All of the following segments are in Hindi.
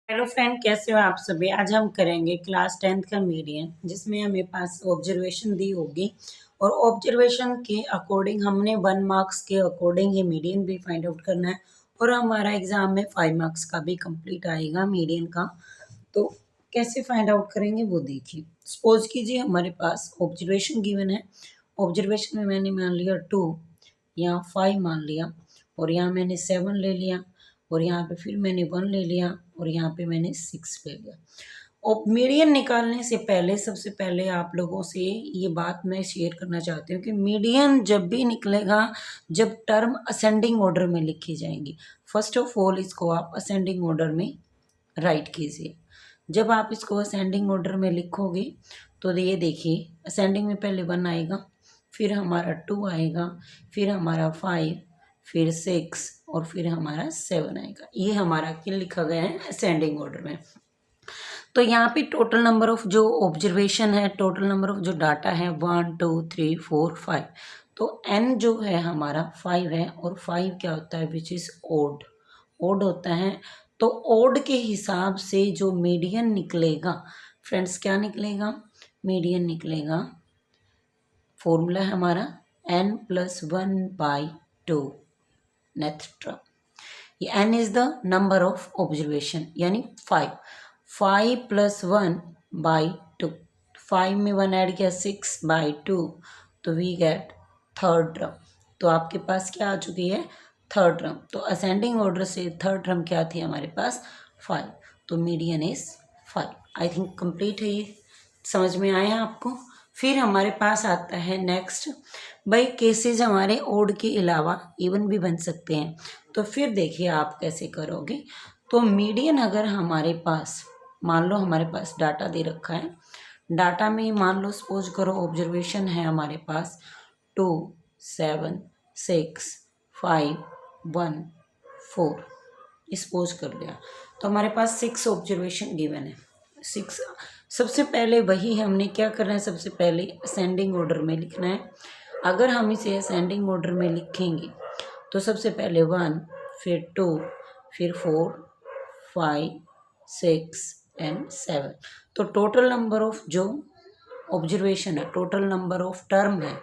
हेलो फ्रेंड, कैसे हो आप सभी। आज हम करेंगे क्लास 10th का मीडियन, जिसमें हमें पास ऑब्जर्वेशन दी होगी और ऑब्जर्वेशन के अकॉर्डिंग हमने 1 मार्क्स के अकॉर्डिंग ही मीडियन भी फाइंड आउट करना है और हमारा एग्जाम में 5 मार्क्स का भी कंप्लीट आएगा मीडियन का। तो कैसे फाइंड आउट करेंगे वो देखिए। सपोज कीजिए हमारे पास ऑब्जर्वेशन गिवन है। ऑब्जर्वेशन में मैंने मान लिया 2, यहाँ 5 मान लिया और यहाँ मैंने 7 ले लिया और यहाँ पे फिर मैंने 1 ले लिया और यहाँ पे मैंने 6 ले लिया। और मीडियन निकालने से पहले सबसे पहले आप लोगों से ये बात मैं शेयर करना चाहती हूँ कि मीडियन जब भी निकलेगा, जब टर्म असेंडिंग ऑर्डर में लिखी जाएंगी, फर्स्ट ऑफ ऑल इसको आप असेंडिंग ऑर्डर में राइट कीजिए। जब आप इसको असेंडिंग ऑर्डर में लिखोगे तो ये देखिए, असेंडिंग में पहले 1 आएगा, फिर हमारा 2 आएगा, फिर हमारा 5, फिर 6 और फिर हमारा 7 आएगा। ये हमारा क्या लिखा गया है असेंडिंग ऑर्डर में। तो यहाँ पे टोटल नंबर ऑफ जो ऑब्जर्वेशन है, टोटल नंबर ऑफ जो डाटा है 1 2 3 4 5। तो n जो है हमारा 5 है और 5 क्या होता है, विच इज ओड। ओड होता है। तो ओड के हिसाब से जो मीडियन निकलेगा फ्रेंड्स, क्या निकलेगा, मीडियन निकलेगा। फॉर्मूला है हमारा n+1/2 नेक्स्ट टर्म। ये n is the number of observation यानी 5। 5+1/2, 5 में 1 ऐड किया 6/2, तो वी गेट थर्ड टर्म। तो आपके पास क्या आ चुकी है, थर्ड टर्म। तो असेंडिंग ऑर्डर से थर्ड टर्म क्या थी हमारे पास, 5। तो median is 5। I think complete है ये, समझ में आया आपको। फिर हमारे पास आता है नेक्स्ट, भाई केसेस हमारे ओड के अलावा इवन भी बन सकते हैं। तो फिर देखिए आप कैसे करोगे। तो मीडियन अगर हमारे पास, मान लो हमारे पास डाटा दे रखा है, डाटा में मान लो सपोज करो ऑब्जर्वेशन है हमारे पास 2 7 6 5 1 4, सपोज कर लिया। तो हमारे पास 6 ऑब्जर्वेशन गिवन है। 6 सबसे पहले वही हमने क्या करना है, सबसे पहले असेंडिंग ऑर्डर में लिखना है। अगर हम इसे असेंडिंग ऑर्डर में लिखेंगे तो सबसे पहले 1, फिर 2, फिर 4 5 6 एंड 7। तो टोटल नंबर ऑफ जो ऑब्जर्वेशन है, टोटल नंबर ऑफ टर्म है,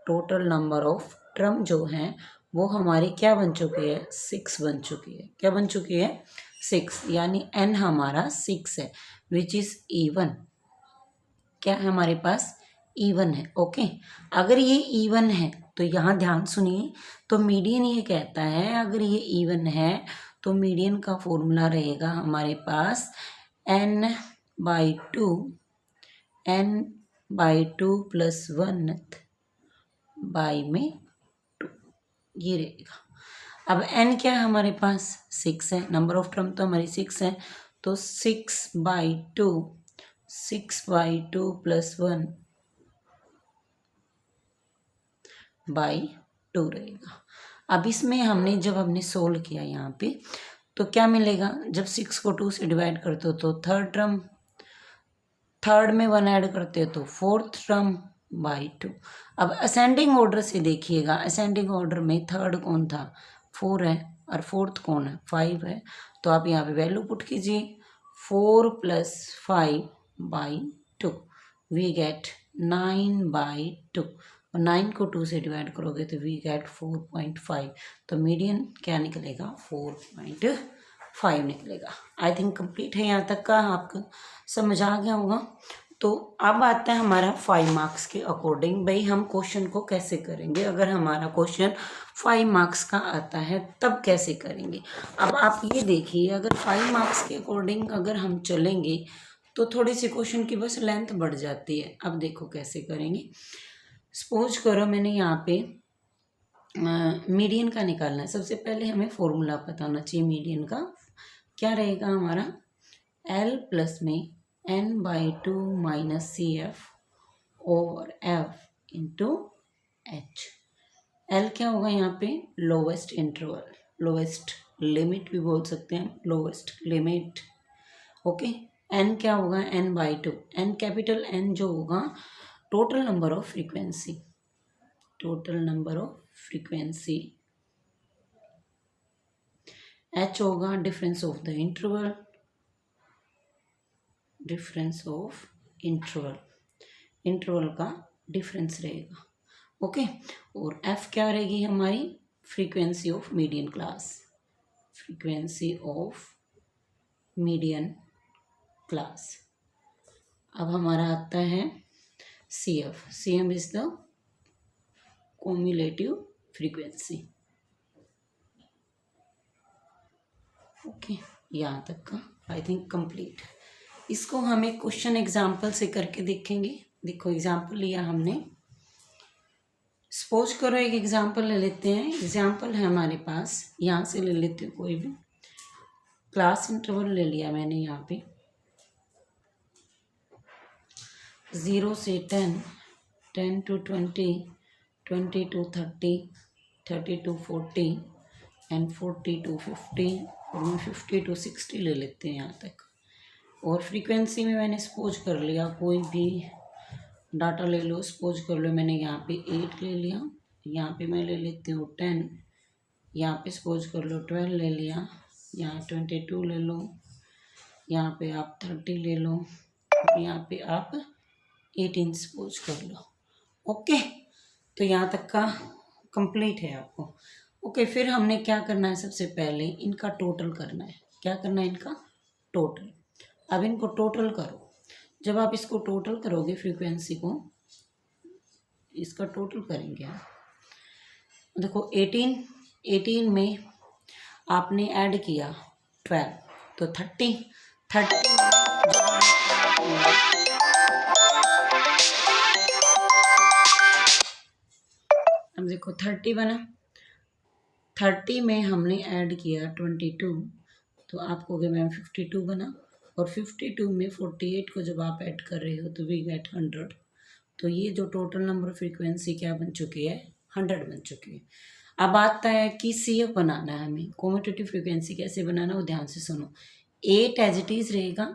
टोटल नंबर ऑफ टर्म जो है वो हमारी क्या बन चुकी है, 6 बन चुकी है। क्या बन चुकी है, 6। यानी n हमारा 6 है, विच इज इवन। क्या है हमारे पास, इवन है। ओके, अगर ये इवन है तो यहाँ ध्यान सुनिए। तो मीडियन ये कहता है अगर ये इवन है तो मीडियन का फॉर्मूला रहेगा हमारे पास n/2, n/2 प्लस 1 बाई में 2, ये रहेगा। अब n क्या है हमारे पास, 6 है। नंबर ऑफ टर्म तो हमारी 6 है। तो 6/2, 6/2 प्लस 1 बाई 2 रहेगा। अब इसमें जब हमने सोल्व किया यहाँ पे तो क्या मिलेगा, जब 6 को 2 से डिवाइड करते हो तो थर्ड टर्म, थर्ड में 1 ऐड करते हो तो फोर्थ टर्म बाई 2। अब असेंडिंग ऑर्डर से देखिएगा, असेंडिंग ऑर्डर में थर्ड कौन था, 4 है, और फोर्थ कौन है, 5 है। तो आप यहाँ पे वैल्यू पुट कीजिए, 4 + 5/2, वी गेट 9/2। और 9 को 2 से डिवाइड करोगे तो वी गेट 4.5। तो मीडियन क्या निकलेगा, 4.5 निकलेगा। आई थिंक कंप्लीट है, यहाँ तक का आपको समझ आ गया होगा। तो अब आता है हमारा 5 मार्क्स के अकॉर्डिंग, भाई हम क्वेश्चन को कैसे करेंगे। अगर हमारा क्वेश्चन 5 मार्क्स का आता है तब कैसे करेंगे। अब आप ये देखिए, अगर 5 मार्क्स के अकॉर्डिंग अगर हम चलेंगे तो थोड़ी सी क्वेश्चन की बस लेंथ बढ़ जाती है। अब देखो कैसे करेंगे। सपोज करो मैंने यहाँ पे मीडियन का निकालना है। सबसे पहले हमें फॉर्मूला पता होना चाहिए मीडियन का। क्या रहेगा हमारा, L प्लस में n/2 minus CF over F into H। L क्या होगा यहाँ पे, लोवेस्ट इंटरवल, लोवेस्ट लिमिट भी बोल सकते हैं, लोवेस्ट लिमिट। ओके, n क्या होगा, n/2। n कैपिटल N जो होगा total number of frequency, total number of frequency. H होगा difference of the interval, difference of interval, इंटरवल का डिफरेंस रहेगा। ओके, और एफ क्या रहेगी हमारी, frequency of median class, frequency of median class. अब हमारा आता है C F, C M is the cumulative frequency. Okay, यहाँ तक का आई थिंक कंप्लीट। इसको हम एक क्वेश्चन एग्जाम्पल से करके देखेंगे। देखो एग्जाम्पल लिया हमने, सपोज करो एक एग्जाम्पल ले लेते हैं। एग्जाम्पल है हमारे पास, यहाँ से ले लेते हैं कोई भी क्लास इंटरवल ले लिया मैंने यहाँ पे 0 से 10, 10 to 20, 20 to 30, 30 to 40 and 40 to 50 और मैं 50 to 60 ले लेते हैं यहाँ तक। और फ्रीक्वेंसी में मैंने सपोज कर लिया कोई भी डाटा ले लो, सपोज कर लो मैंने यहाँ पे 8 ले लिया, यहाँ पे मैं ले लेती हूँ 10, यहाँ पे सपोज कर लो 12 ले लिया, यहाँ 22 ले लो, यहाँ पे आप 30 ले लो, यहाँ पे आप 18 सपोज कर लो। ओके, तो यहाँ तक का कंप्लीट है आपको। ओके, फिर हमने क्या करना है, सबसे पहले इनका टोटल करना है। क्या करना है, इनका टोटल। अब इनको टोटल करो। जब आप इसको टोटल करोगे, फ्रीक्वेंसी को इसका टोटल करेंगे आप, देखो 18 में आपने ऐड किया 12 तो 30 अब देखो 30 बना, 30 में हमने ऐड किया 22 तो आपको गया मैम 52 बना, और 52 में 48 को जब आप ऐड कर रहे हो तो वी गेट 100। तो ये जो टोटल नंबर फ्रीक्वेंसी क्या बन चुकी है, 100 बन चुकी है। अब आता है कि सी एफ बनाना है हमें, कम्यूटेटिव फ्रीक्वेंसी कैसे बनाना है वो ध्यान से सुनो। 8 एज इट इज रहेगा,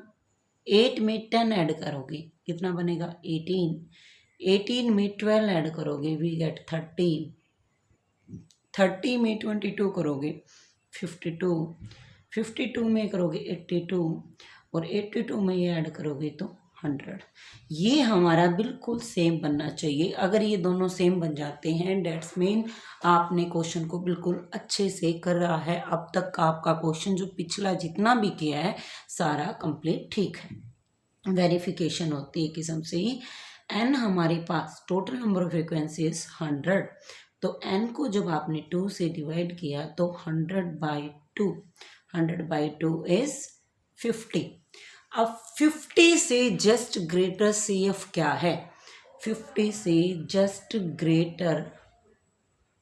8 में 10 ऐड करोगे कितना बनेगा 18, 18 में 12 ऐड करोगे वी गेट 30, 30 में 22 करोगे 52, 52 में करोगे 82 और 82 में ये ऐड करोगे तो 100। ये हमारा बिल्कुल सेम बनना चाहिए। अगर ये दोनों सेम बन जाते हैं डेट्स मीन आपने क्वेश्चन को बिल्कुल अच्छे से कर रहा है। अब तक का आपका क्वेश्चन जो पिछला जितना भी किया है सारा कंप्लीट ठीक है। वेरिफिकेशन होती है किस्म से ही। एन हमारे पास टोटल नंबर ऑफ फ्रिक्वेंसीज 100, तो एन को जब आपने 2 से डिवाइड किया तो 100/2, 100/2 इज 50। अब 50 से जस्ट ग्रेटर सी एफ क्या है, 50 से just greater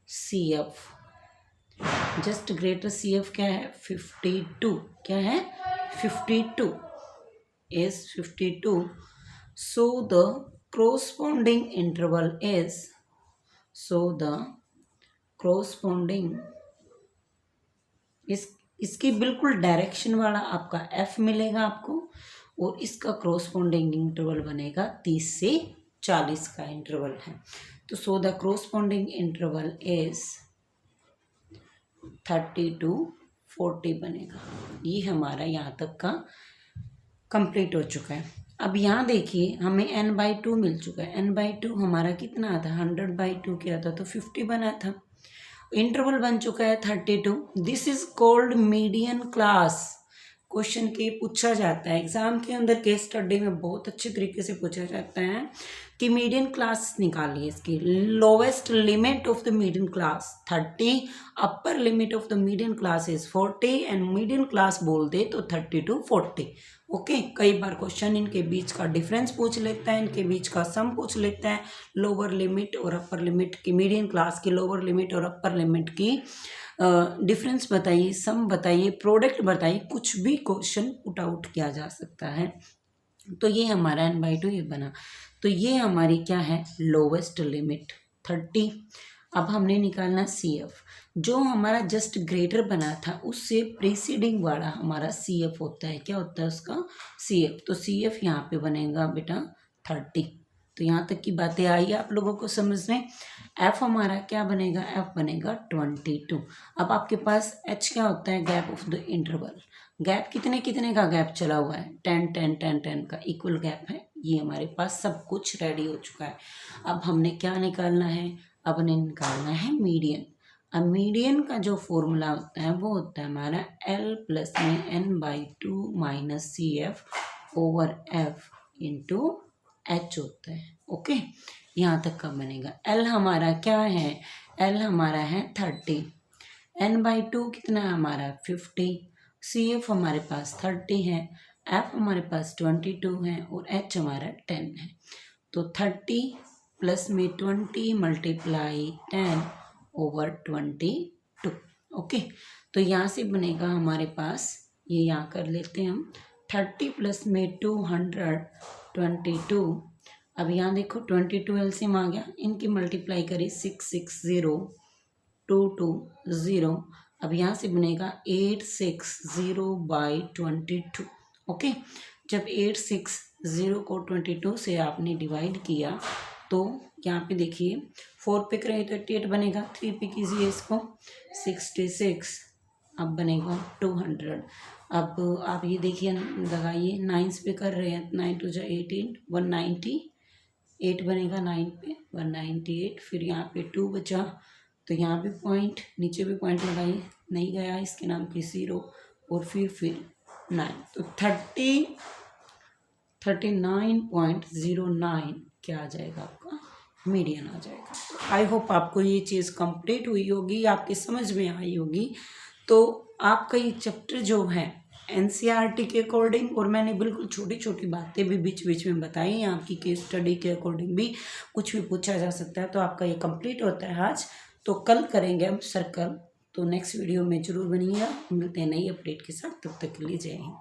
C F, just greater C F क्या है 52, क्या है 52 is 52, so the corresponding interval is, so the corresponding इसकी बिल्कुल डायरेक्शन वाला आपका एफ मिलेगा आपको, और इसका corresponding इंटरवल बनेगा 30 से 40 का इंटरवल है। तो so the corresponding interval is 30 to 40 बनेगा। ये हमारा यहाँ तक का कंप्लीट हो चुका है। अब यहाँ देखिए हमें n/2 मिल चुका है। n/2 हमारा कितना आता है, 100/2 क्या था तो 50 बना था। इंटरवल बन चुका है 32। This is called median class. Question के पूछा जाता है एग्जाम के अंदर, केस स्टडी में बहुत अच्छे तरीके से पूछा जाता है कि मीडियन क्लास निकालिए इसकी। Lowest limit of the median class 30, upper limit of the median class is 40 and median class बोल दे तो 30 to 40। ओके, कई बार क्वेश्चन इनके बीच का डिफरेंस पूछ लेता है, इनके बीच का सम पूछ लेता है। लोअर लिमिट और अपर लिमिट की, मीडियन क्लास की लोअर लिमिट और अपर लिमिट की डिफरेंस बताइए, सम बताइए, प्रोडक्ट बताइए, कुछ भी क्वेश्चन पुट आउट किया जा सकता है। तो ये हमारा n/2 ये बना। तो ये हमारी क्या है, लोवेस्ट लिमिट 30। अब हमने निकालना CF, जो हमारा जस्ट ग्रेटर बना था उससे प्रीसीडिंग वाला हमारा CF होता है। क्या होता है उसका CF, तो CF यहाँ पे बनेगा बेटा 30। तो यहाँ तक की बातें आई आप लोगों को समझ में। F हमारा क्या बनेगा, F बनेगा 22। अब आपके पास H क्या होता है, gap of the interval. Gap कितने कितने का गैप चला हुआ है, 10 10 10 10 का इक्वल गैप है। ये हमारे पास सब कुछ रेडी हो चुका है। अब हमने क्या निकालना है, अब हमने निकालना है मीडियन। अब मीडियन का जो फॉर्मूला होता है वो होता है हमारा L प्लस में n/2 minus CF/F into H होता है। ओके, यहाँ तक का बनेगा। L हमारा क्या है, L हमारा है 30, n/2 कितना है हमारा 50, CF हमारे पास 30 है, F हमारे पास 22 है और H हमारा 10 है। तो 30 प्लस में 20 मल्टीप्लाई 10/22। ओके, तो यहाँ से बनेगा हमारे पास, ये यहाँ कर लेते हैं हम, 30 प्लस में 222। अब यहाँ देखो 22 एलसीएम आ गया, इनकी मल्टीप्लाई करी 660,220। अब यहाँ से बनेगा 860/22। ओके, जब 860 को 22 से आपने डिवाइड किया तो यहाँ पे देखिए 4 पे करें तो 88 बनेगा, 3 पे कीजिए इसको 66, अब बनेगा 200। अब आप ये देखिए लगाइए, 9 पे कर रहे हैं, 9 2 18, 198 बनेगा, 9 पे 198। फिर यहाँ पे 2 बचा, तो यहाँ पे पॉइंट, नीचे भी पॉइंट लगाइए, नहीं गया इसके नाम की 0, और फिर 9, तो 39.09 क्या आ जाएगा आपका, मीडियन आ जाएगा। आई होप आपको ये चीज़ कंप्लीट हुई होगी, आपकी समझ में आई होगी। तो आपका ये चैप्टर जो है एनसीईआरटी के अकॉर्डिंग, और मैंने बिल्कुल छोटी छोटी बातें भी बीच बीच में बताई, आपकी केस स्टडी के अकॉर्डिंग भी कुछ भी पूछा जा सकता है। तो आपका ये कंप्लीट होता है आज, तो कल करेंगे हम सर्कल। तो नेक्स्ट वीडियो में जरूर बनिएगा, मिलते हैं नई अपडेट के साथ, तब तक के लिए जय हिंद।